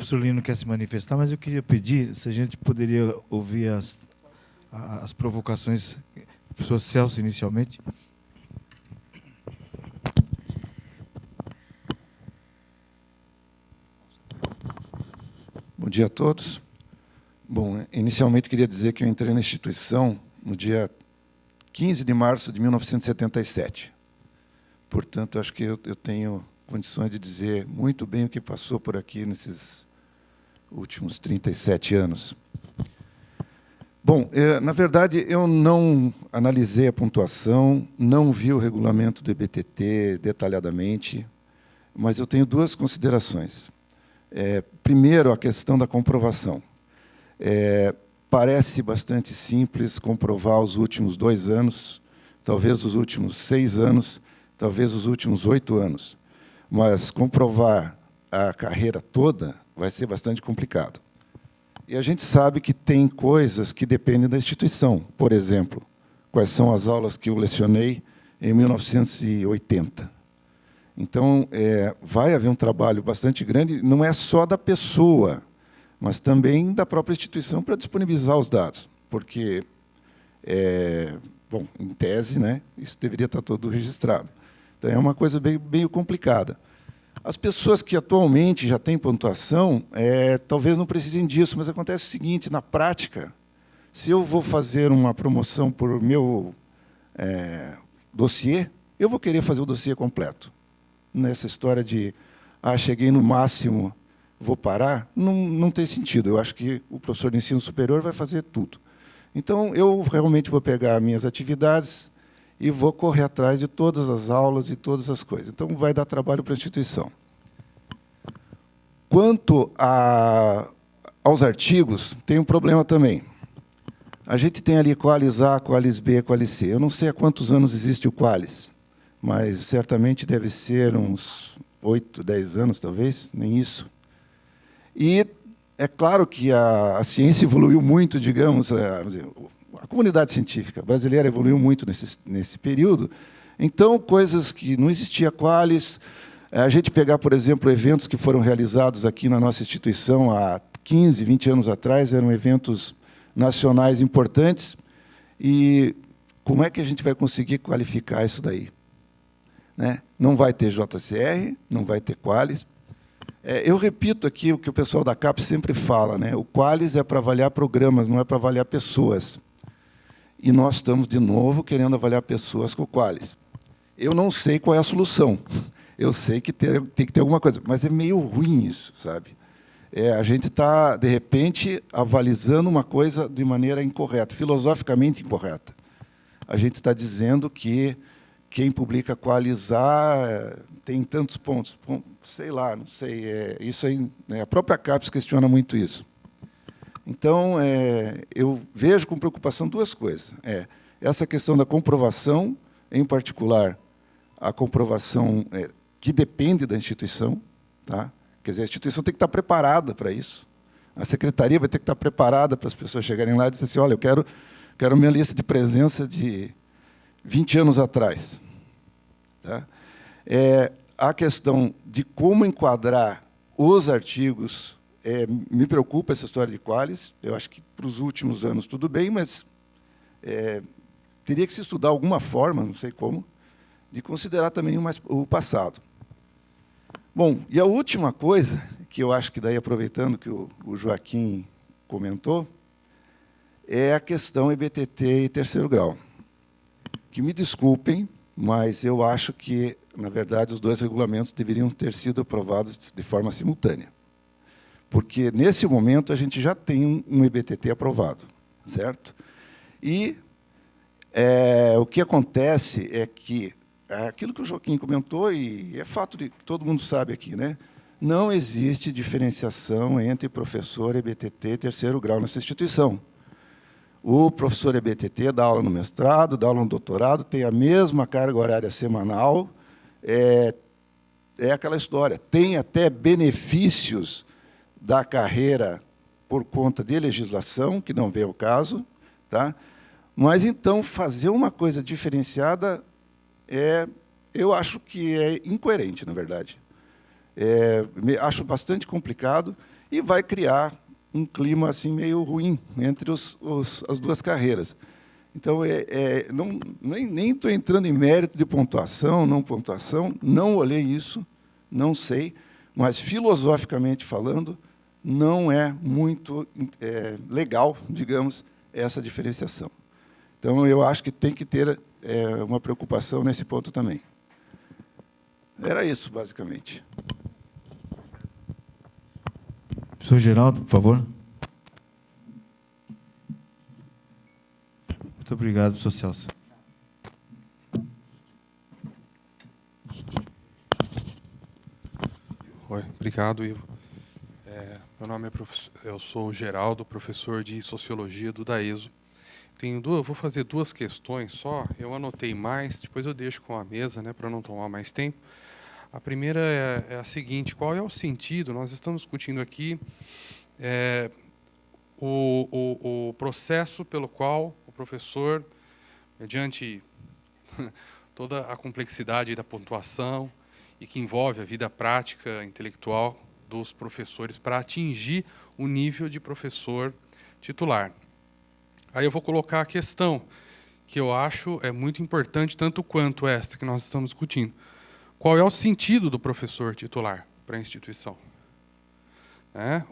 professor Lino quer se manifestar, mas eu queria pedir se a gente poderia ouvir as provocações do professor Celso inicialmente. Bom dia a todos. Bom, inicialmente queria dizer que eu entrei na instituição no dia 15 de março de 1977. Portanto, acho que eu tenho condições de dizer muito bem o que passou por aqui nesses últimos 37 anos. Bom, na verdade, eu não analisei a pontuação, não vi o regulamento do EBTT detalhadamente, mas eu tenho duas considerações. Primeiro, a questão da comprovação. Parece bastante simples comprovar os últimos 2 anos, talvez os últimos 6 anos, talvez os últimos 8 anos. Mas comprovar a carreira toda vai ser bastante complicado. E a gente sabe que tem coisas que dependem da instituição. Por exemplo, quais são as aulas que eu lecionei em 1980. Então, vai haver um trabalho bastante grande, não é só da pessoa, mas também da própria instituição para disponibilizar os dados. Porque, bom, em tese, né, isso deveria estar todo registrado. Então, é uma coisa bem complicada. As pessoas que atualmente já têm pontuação, talvez não precisem disso, mas acontece o seguinte, na prática, se eu vou fazer uma promoção por meu dossiê, eu vou querer fazer o dossiê completo. Nessa história de, cheguei no máximo, vou parar, não tem sentido. Eu acho que o professor de ensino superior vai fazer tudo. Então, eu realmente vou pegar minhas atividades e vou correr atrás de todas as aulas e todas as coisas. Então, vai dar trabalho para a instituição. Quanto aos artigos, tem um problema também. A gente tem ali Qualis A, Qualis B, Qualis C. Eu não sei há quantos anos existe o Qualis, mas certamente deve ser uns 8, 10 anos, talvez, nem isso. E é claro que a ciência evoluiu muito, digamos, a comunidade científica brasileira evoluiu muito nesse período. Então, coisas que não existia Qualis, a gente pegar, por exemplo, eventos que foram realizados aqui na nossa instituição há 15, 20 anos atrás, eram eventos nacionais importantes, e como é que a gente vai conseguir qualificar isso daí? Né? Não vai ter JCR, não vai ter Qualis. Eu repito aqui o que o pessoal da CAPES sempre fala, né? O Qualis é para avaliar programas, não é para avaliar pessoas. E nós estamos, de novo, querendo avaliar pessoas com o Qualis. Eu não sei qual é a solução. Eu sei que tem que ter alguma coisa, mas é meio ruim isso, sabe? A gente está, de repente, avalizando uma coisa de maneira incorreta, filosoficamente incorreta. A gente está dizendo que quem publica Qualis A tem tantos pontos. Bom, sei lá, não sei. Isso aí, a própria CAPES questiona muito isso. Então, eu vejo com preocupação duas coisas. Essa questão da comprovação, em particular, a comprovação que depende da instituição. Tá? Quer dizer, a instituição tem que estar preparada para isso. A secretaria vai ter que estar preparada para as pessoas chegarem lá e dizer assim, olha, eu quero minha lista de presença de 20 anos atrás. Tá? A questão de como enquadrar os artigos, me preocupa essa história de Qualis. Eu acho que, para os últimos anos, tudo bem, mas teria que se estudar alguma forma, não sei como, de considerar também o passado. Bom, e a última coisa, que eu acho que, daí, aproveitando que o Joaquim comentou, é a questão EBTT e terceiro grau. Que me desculpem, mas eu acho que, na verdade, os dois regulamentos deveriam ter sido aprovados de forma simultânea. Porque, nesse momento, a gente já tem um EBTT aprovado, certo? E o que acontece é que, aquilo que o Joaquim comentou, e é fato de que todo mundo sabe aqui, né? Não existe diferenciação entre professor EBTT e terceiro grau nessa instituição. O professor EBTT dá aula no mestrado, dá aula no doutorado, tem a mesma carga horária semanal, é aquela história. Tem até benefícios da carreira por conta de legislação, que não vem ao caso, tá? Mas, então, fazer uma coisa diferenciada, eu acho que é incoerente, na verdade. Acho bastante complicado e vai criar um clima assim meio ruim entre as duas carreiras. Então, nem estou entrando em mérito de pontuação, não olhei isso, não sei, mas, filosoficamente falando, não é muito legal, digamos, essa diferenciação. Então, eu acho que tem que ter uma preocupação nesse ponto também. Era isso, basicamente. Professor Geraldo, por favor. Muito obrigado, professor Celso. Oi, obrigado, Ivo. Meu nome eu sou o Geraldo, professor de Sociologia do DAESO. Vou fazer duas questões só, eu anotei mais, depois eu deixo com a mesa, né, para não tomar mais tempo. A primeira é a seguinte: qual é o sentido? Nós estamos discutindo aqui o processo pelo qual o professor, mediante toda a complexidade da pontuação e que envolve a vida prática intelectual dos professores para atingir o nível de professor titular. Aí eu vou colocar a questão que eu acho muito importante, tanto quanto esta que nós estamos discutindo. Qual é o sentido do professor titular para a instituição?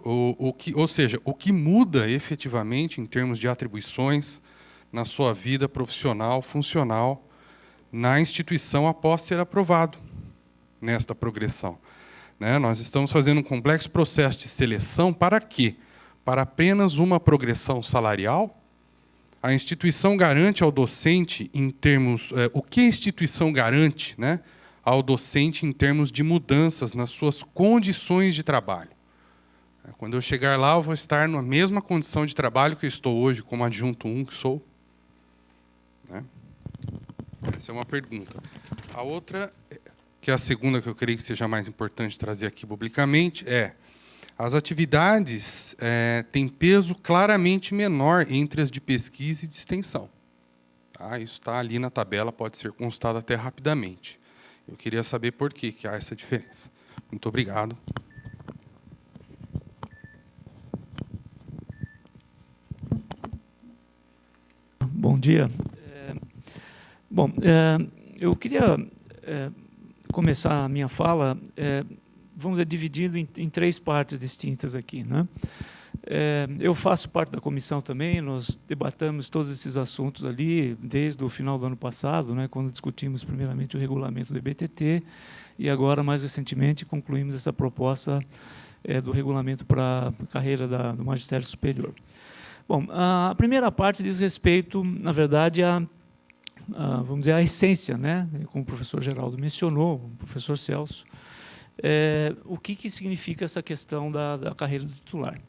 Ou seja, o que muda efetivamente em termos de atribuições na sua vida profissional, funcional, na instituição após ser aprovado nesta progressão. Nós estamos fazendo um complexo processo de seleção para quê? Para apenas uma progressão salarial? A instituição garante ao docente em termos... o que a instituição garante, ao docente em termos de mudanças nas suas condições de trabalho? Quando eu chegar lá, eu vou estar na mesma condição de trabalho que eu estou hoje, como adjunto 1 que sou? Essa é uma pergunta. A outra, que é a segunda que eu creio que seja mais importante trazer aqui publicamente, as atividades têm peso claramente menor entre as de pesquisa e de extensão. Isso está ali na tabela, pode ser constatado até rapidamente. Eu queria saber por que há essa diferença. Muito obrigado. Bom dia. Eu queria começar a minha fala, vamos dizer, dividindo em três partes distintas aqui. Eu faço parte da comissão também, nós debatamos todos esses assuntos ali desde o final do ano passado, quando discutimos primeiramente o regulamento do EBTT e agora, mais recentemente, concluímos essa proposta do regulamento para a carreira do magistério superior. Bom, a primeira parte diz respeito, na verdade, vamos dizer, a essência, como o professor Geraldo mencionou, o professor Celso, o que significa essa questão da carreira do titular.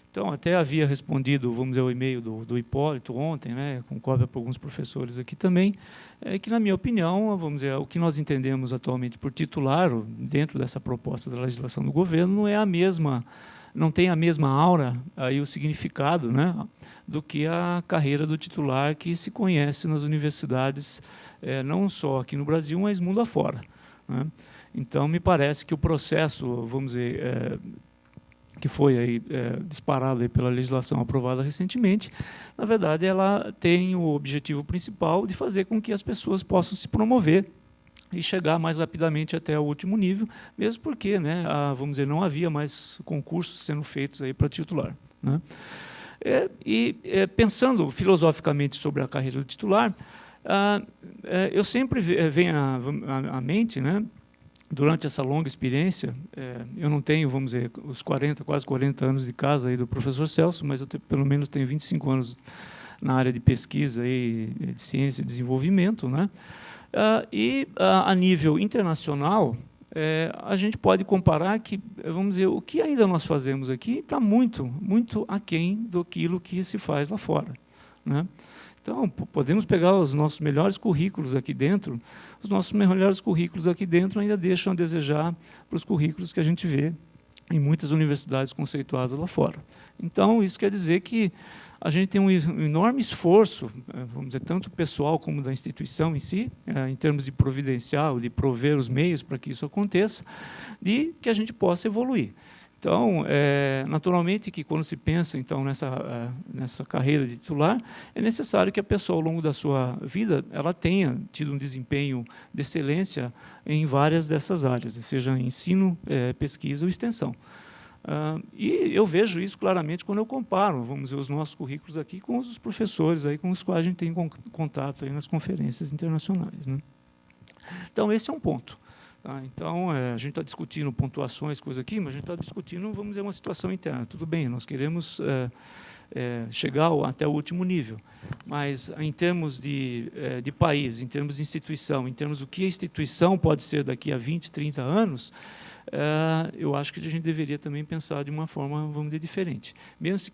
Então, até havia respondido, vamos dizer, o e-mail do Hipólito ontem, com cópia para alguns professores aqui também, que, na minha opinião, vamos dizer, o que nós entendemos atualmente por titular, dentro dessa proposta da legislação do governo, não tem a mesma aura, aí o significado, do que a carreira do titular que se conhece nas universidades, não só aqui no Brasil, mas mundo afora. Então, me parece que o processo, vamos dizer, que foi aí, disparado aí pela legislação aprovada recentemente, na verdade, ela tem o objetivo principal de fazer com que as pessoas possam se promover e chegar mais rapidamente até o último nível, mesmo porque, vamos dizer, não havia mais concursos sendo feitos aí para titular. Pensando filosoficamente sobre a carreira do titular, eu sempre venho à mente, durante essa longa experiência, eu não tenho, vamos dizer, os quase 40 anos de casa aí do professor Celso, mas eu pelo menos tenho 25 anos na área de pesquisa e de ciência e desenvolvimento, a nível internacional, a gente pode comparar que, vamos dizer, o que ainda nós fazemos aqui está muito, muito aquém daquilo que se faz lá fora. Então, podemos pegar os nossos melhores currículos aqui dentro, os nossos melhores currículos aqui dentro ainda deixam a desejar para os currículos que a gente vê em muitas universidades conceituadas lá fora. Então, isso quer dizer que a gente tem um enorme esforço, vamos dizer, tanto pessoal como da instituição em si, em termos de providenciar, de prover os meios para que isso aconteça, de que a gente possa evoluir. Então, naturalmente que quando se pensa então nessa carreira de titular, é necessário que a pessoa, ao longo da sua vida, ela tenha tido um desempenho de excelência em várias dessas áreas, seja ensino, pesquisa ou extensão. E eu vejo isso claramente quando eu comparo, vamos dizer, os nossos currículos aqui com os dos professores aí, com os quais a gente tem contato aí nas conferências internacionais, né? Então, esse é um ponto. Tá? Então, a gente está discutindo pontuações, coisa aqui, mas a gente está discutindo, vamos dizer, uma situação interna. Tudo bem, nós queremos chegar até o último nível, mas em termos de país, em termos de instituição, em termos do que a instituição pode ser daqui a 20, 30 anos, eu acho que a gente deveria também pensar de uma forma, vamos dizer, diferente. Mesmo se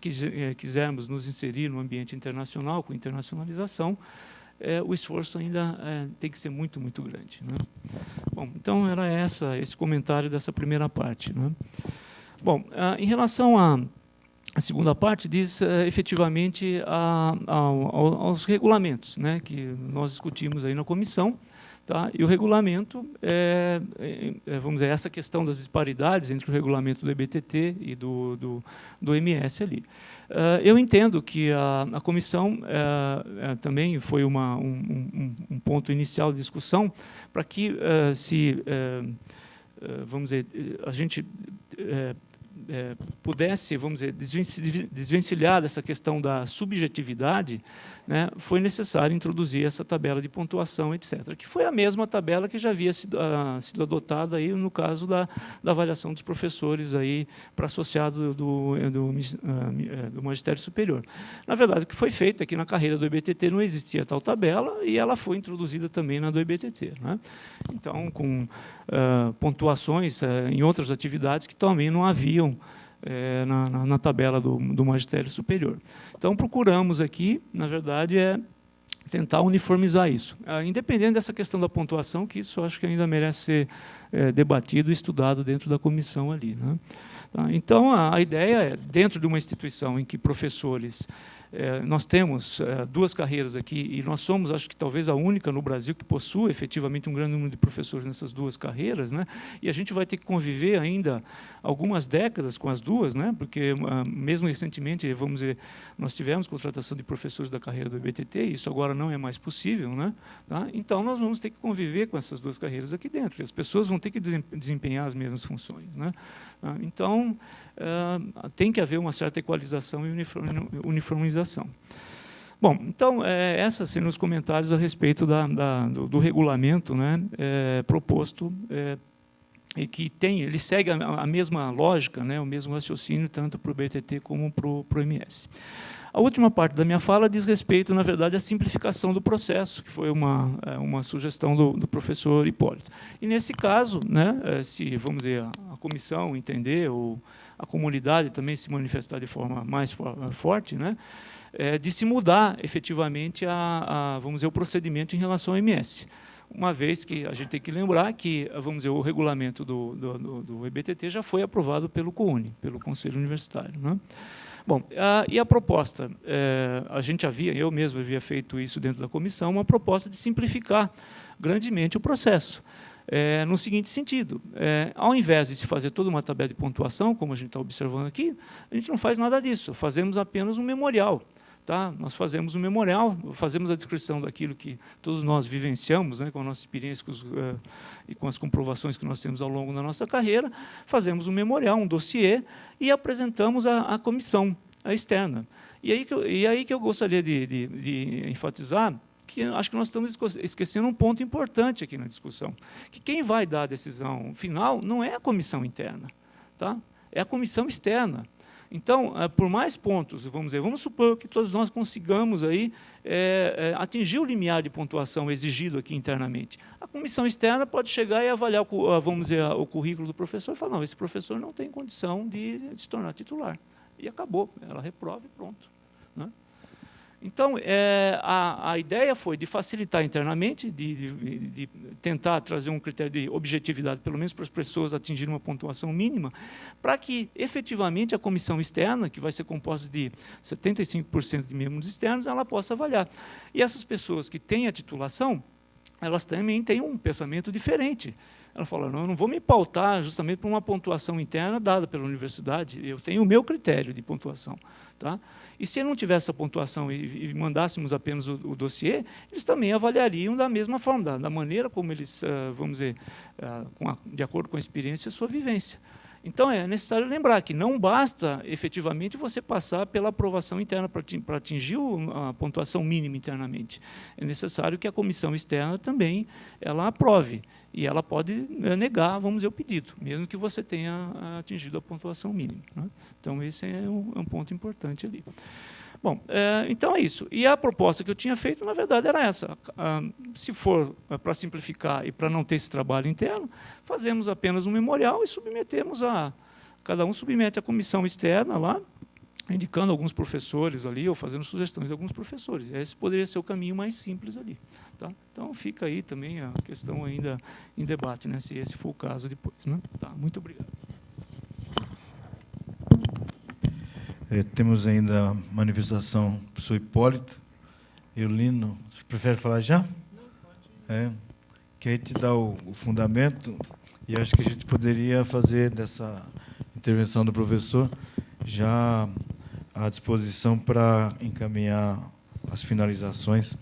quisermos nos inserir no ambiente internacional, com internacionalização, o esforço ainda tem que ser muito, muito grande, né? Bom, então era esse comentário dessa primeira parte, né? Bom, em relação à segunda parte, diz efetivamente aos regulamentos, né, que nós discutimos aí na comissão. Tá? E o regulamento, vamos dizer, essa questão das disparidades entre o regulamento do EBTT e do MS ali. Eu entendo que a comissão também foi um ponto inicial de discussão para que vamos dizer, a gente pudesse, vamos dizer, desvencilhar dessa questão da subjetividade, né, foi necessário introduzir essa tabela de pontuação, etc., que foi a mesma tabela que já havia sido adotada aí no caso da avaliação dos professores aí para associado do Magistério Superior. Na verdade, o que foi feito é que na carreira do EBTT não existia tal tabela e ela foi introduzida também na do EBTT, né? Então, com pontuações em outras atividades que também não haviam na tabela do Magistério Superior. Então, procuramos aqui, na verdade, tentar uniformizar isso. Independente dessa questão da pontuação, que isso eu acho que ainda merece ser debatido e estudado dentro da comissão ali, né? Tá? Então, a ideia é, dentro de uma instituição em que professores... nós temos duas carreiras aqui, e nós somos, acho que talvez a única no Brasil que possui efetivamente um grande número de professores nessas duas carreiras, né? E a gente vai ter que conviver ainda algumas décadas com as duas, né? Porque mesmo recentemente, vamos dizer, nós tivemos contratação de professores da carreira do EBTT, e isso agora não é mais possível, né? Tá? Então, nós vamos ter que conviver com essas duas carreiras aqui dentro, e as pessoas vão ter que desempenhar as mesmas funções, né? Então, tem que haver uma certa equalização e uniformização. Bom, então, esses seriam os comentários a respeito do regulamento, né, proposto, e que ele segue a mesma lógica, né, o mesmo raciocínio, tanto para o BTT como para o MS. A última parte da minha fala diz respeito, na verdade, à simplificação do processo, que foi uma sugestão do professor Hipólito. E, nesse caso, né, se, vamos dizer, a comissão entender, ou a comunidade também se manifestar de forma mais forte, né, de se mudar, efetivamente, vamos dizer, o procedimento em relação ao MS. Uma vez que a gente tem que lembrar que, vamos dizer, o regulamento do EBTT já foi aprovado pelo COUNE, pelo Conselho Universitário, né? Bom, e a proposta, eu mesmo havia feito isso dentro da comissão, uma proposta de simplificar grandemente o processo, no seguinte sentido: ao invés de se fazer toda uma tabela de pontuação, como a gente está observando aqui, a gente não faz nada disso, fazemos apenas um memorial. Tá? Nós fazemos um memorial, fazemos a descrição daquilo que todos nós vivenciamos, né, com a nossa experiência e com as comprovações que nós temos ao longo da nossa carreira, fazemos um memorial, um dossiê, e apresentamos à comissão externa. E aí que eu gostaria de enfatizar que acho que nós estamos esquecendo um ponto importante aqui na discussão, que quem vai dar a decisão final não é a comissão interna, tá? É a comissão externa. Então, por mais pontos, vamos supor que todos nós consigamos aí, atingir o limiar de pontuação exigido aqui internamente. A comissão externa pode chegar e avaliar, vamos dizer, o currículo do professor e falar: não, esse professor não tem condição de se tornar titular. E acabou, ela reprova e pronto, né? Então, a ideia foi de facilitar internamente, de tentar trazer um critério de objetividade, pelo menos para as pessoas atingirem uma pontuação mínima, para que, efetivamente, a comissão externa, que vai ser composta de 75% de membros externos, ela possa avaliar. E essas pessoas que têm a titulação, elas também têm um pensamento diferente. Ela fala, não, eu não vou me pautar justamente por uma pontuação interna dada pela universidade, eu tenho o meu critério de pontuação. Tá? E se não tivesse essa pontuação e mandássemos apenas o dossiê, eles também avaliariam da mesma forma, da maneira como eles, vamos dizer, de acordo com a experiência e a sua vivência. Então, é necessário lembrar que não basta, efetivamente, você passar pela aprovação interna para atingir a pontuação mínima internamente. É necessário que a comissão externa também ela aprove. E ela pode negar, vamos dizer, o pedido, mesmo que você tenha atingido a pontuação mínima. Né? Então, esse é um ponto importante ali. Bom, então é isso. E a proposta que eu tinha feito, na verdade, era essa. Se for para simplificar e para não ter esse trabalho interno, fazemos apenas um memorial e submetemos cada um submete à comissão externa lá, indicando alguns professores ali, ou fazendo sugestões de alguns professores. Esse poderia ser o caminho mais simples ali. Tá? Então, fica aí também a questão ainda em debate, né, se esse for o caso depois. Né? Tá, muito obrigado. Temos ainda a manifestação do professor Hipólito. Eulino, você prefere falar já? Não, pode. Que a gente dá o fundamento, e acho que a gente poderia fazer dessa intervenção do professor já à disposição para encaminhar as finalizações.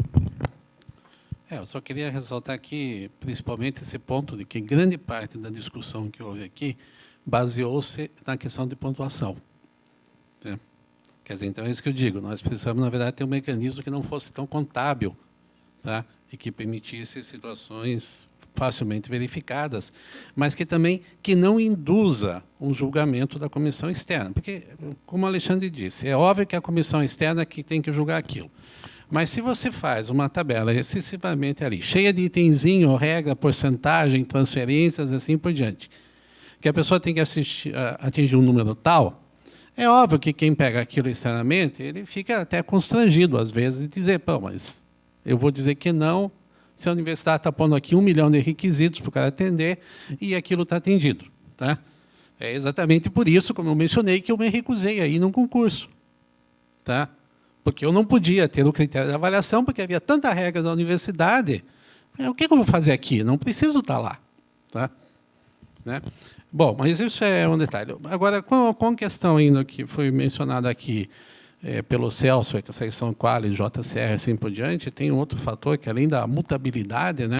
Eu só queria ressaltar aqui, principalmente, esse ponto de que grande parte da discussão que houve aqui baseou-se na questão de pontuação. Né? Quer dizer, então é isso que eu digo, nós precisamos, na verdade, ter um mecanismo que não fosse tão contábil, tá? E que permitisse situações facilmente verificadas, mas que também que não induza um julgamento da comissão externa. Porque, como o Alexandre disse, é óbvio que a comissão externa que tem que julgar aquilo. Mas se você faz uma tabela excessivamente ali, cheia de itenzinho, regra, porcentagem, transferências, assim por diante, que a pessoa tem que atingir um número tal, é óbvio que quem pega aquilo externamente, ele fica até constrangido, às vezes, de dizer, pô, mas eu vou dizer que não, se a universidade está pondo aqui 1 milhão de requisitos para o cara atender, e aquilo está atendido. Tá? É exatamente por isso, como eu mencionei, que eu me recusei a ir num concurso. Tá? Porque eu não podia ter o critério de avaliação, porque havia tanta regra da universidade. O que eu vou fazer aqui? Não preciso estar lá. Tá? Né? Bom, mas isso é um detalhe. Agora, com a questão ainda que foi mencionada aqui pelo Celso, que a seleção Qualis, JCR, assim por diante, tem um outro fator que, além da mutabilidade, né,